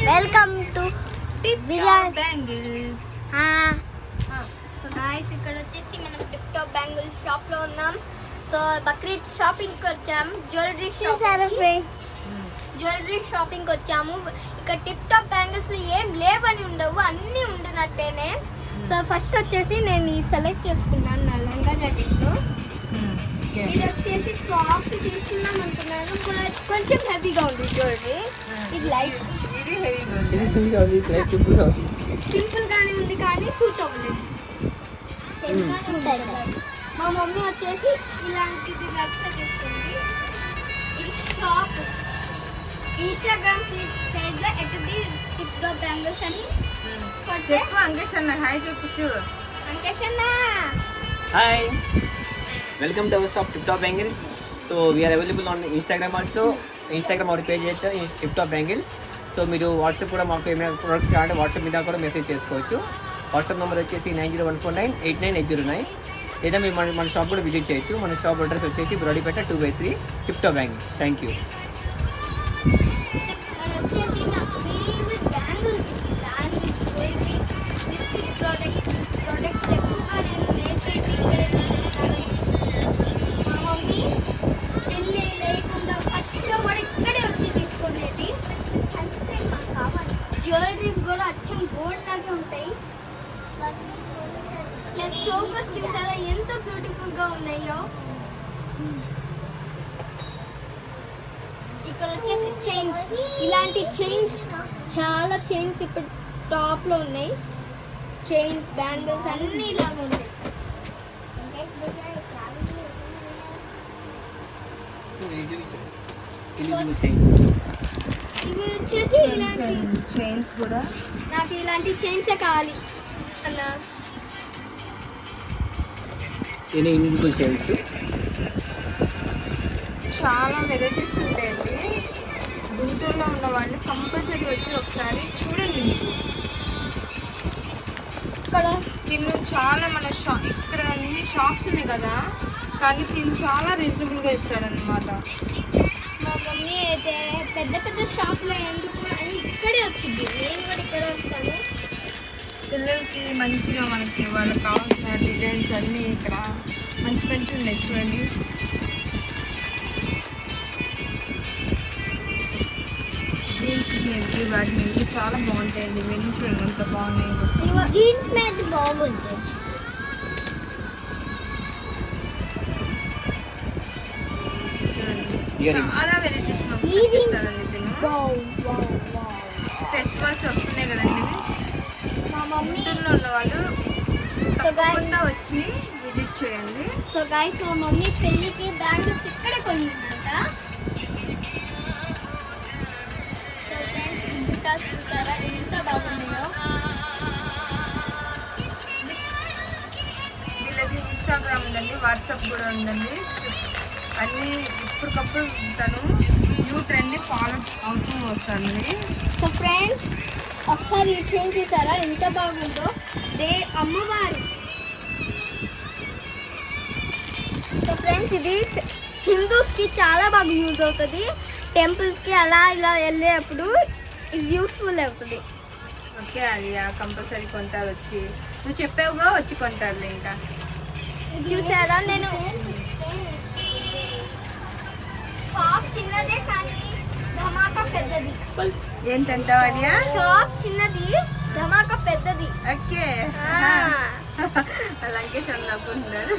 Welcome to bangles. So guys ఇక్కడ వచ్చేసి మనం టిప్ టాప్ బ్యాంగిల్స్ షాప్ లో ఉన్నాం. సో బక్రీద్ షాపింగ్ కి వచ్చాం. జ్యువెలరీ షాపింగ్ కి వచ్చాము. ఇక్కడ టిప్ టాప్ బ్యాంగిల్స్ ఏం లేవని ఉండవు, అన్ని ఉండినట్టేనే. సో ఫస్ట్ వచ్చేసి నేను ఈ సెలెక్ట్ చేసుకున్నాను నా లంగా జాకెట్ లో. ఇది వచ్చేసి ఫ్రాక్ తీసుకుందాం అనుకున్నాను, కొంచెం హెవీగా ఉంది జ్యువెలరీ. ఇది లైట్, ఇది హెవీగా ఉంది, సింపుల్ గానే ఉంది కానీ సూట్ అవ్వలేదు. మా మమ్మీ వచ్చేసి ఇలాంటిది లక్ష చేస్తుంది. ఇది షాప్ ఇన్స్టాగ్రామ్ పేజ్ లో ఎటుది టిప్ టాప్ బ్యాంగిల్స్ అని చెప్పు. అంకేష్ అన్న హాయ్ చెప్పు. అంకేష్ అన్న hi, welcome to our shop Tip Top Bangles. So we are available on Instagram also. Instagram our page at Tip Top Bangles. So మీరు వాట్సాప్ కూడా మాకు ఏమైనా ప్రొడక్ట్స్ కావాలంటే వాట్సాప్ మీద కూడా మెసేజ్ చేసుకోవచ్చు. వాట్సాప్ నెంబర్ వచ్చేసి 9014989909. లేదా మీరు మన షాప్ కూడా విజిట్ చేయొచ్చు. మన షాప్ అడ్రస్ వచ్చేసి బ్రోడీపేట 2/3 tip top bangles. Thank you. Jewelleries కూడా అచ్చం గోల్డ్ లాగే ఉంటాయి. ప్లస్ చోకర్స్ చూసారా ఎంత బ్యూటిఫుల్ గా ఉన్నాయో. ఇక్కడ వచ్చేసి చైన్స్, ఇలాంటి చైన్స్ చాలా చైన్స్ ఇప్పుడు టాప్ లో ఉన్నాయి. చైన్స్, బ్యాంగిల్స్ అన్ని ఇలాగా ఉన్నాయి. ఇవి వచ్చేసి ఇలాంటి చైన్స్ కూడా నాకు ఇలాంటి చైన్సే కావాలి అన్న. ఇండివిజువల్ చైన్స్ చాలా వెరైటీస్ ఉంటాయండి. గుంటూరులో ఉన్న వాళ్ళు కంపల్సరీ వచ్చి ఒకసారి చూడండి. ఇక్కడ తిను చాలా మన ఇక్కడ అన్ని షాప్స్ ఉన్నాయి కదా, కానీ తిను చాలా రీజనబుల్గా ఇస్తాడనమాట. మా మమ్మీ అయితే పెద్ద పెద్ద షాప్లో ఎందుకు అని ఇక్కడే వచ్చింది. నేను కూడా ఇక్కడే వస్తాను. పిల్లలకి మంచిగా మనకి వాళ్ళకి కావాల్సిన డిజైన్స్ అన్నీ ఇక్కడ మంచి మంచి ఉన్నాయి చూడండి. జీన్స్ మీదకి వాటి మీదకి చాలా బాగుంటాయండి. ఇవన్నీ చూడండి ఎంత బాగున్నాయి. జీన్స్ మీద బాగుంది. చాలా వెరైటీస్ మాకు చూపిస్తాడండి తిను. ఫెస్టివల్స్ వస్తున్నాయి కదండి, మా మమ్మీ గుంటూరులో ఉన్న వాళ్ళు తప్పకుండా వచ్చి విజిట్ చేయండి. సో గైస్ మా మమ్మీ పెళ్ళికి బ్యాంగిల్స్ ఇక్కడే కొనిందంట. సో ఫ్రెండ్స్ ఈ జుట్టాస్ చూసారా ఎంత బాగున్నాయో. వీళ్ళకి ఇన్స్టాగ్రామ్ ఉందండి, వాట్సాప్ కూడా ఉందండి. అన్నీ ఇప్పటికప్పుడు తను న్యూ ట్రెండ్ని ఫాలో అవుతూ వస్తుంది. సో ఫ్రెండ్స్ ఒకసారి ఈ చైన్ చూసారా ఎంత బాగుందో. అమ్మవారు. సో ఫ్రెండ్స్ ఇది హిందూస్కి చాలా బాగా యూజ్ అవుతుంది. టెంపుల్స్కి అలా ఇలా వెళ్ళేటప్పుడు ఇది యూస్ఫుల్ అవుతుంది. ఓకే, అది కంపల్సరీ కొంటారు. వచ్చి నువ్వు చెప్పావుగా వచ్చి కొంటారులే. ఇంకా చూసారా నేను షాప్ చిన్నదే కానీ ధమాకా పెద్దది. ఏంటంటావు అలియా? షాప్ చిన్నది, ధమాకా పెద్దది. ఓకే, లంకేష్ అనుకుంటున్నారు.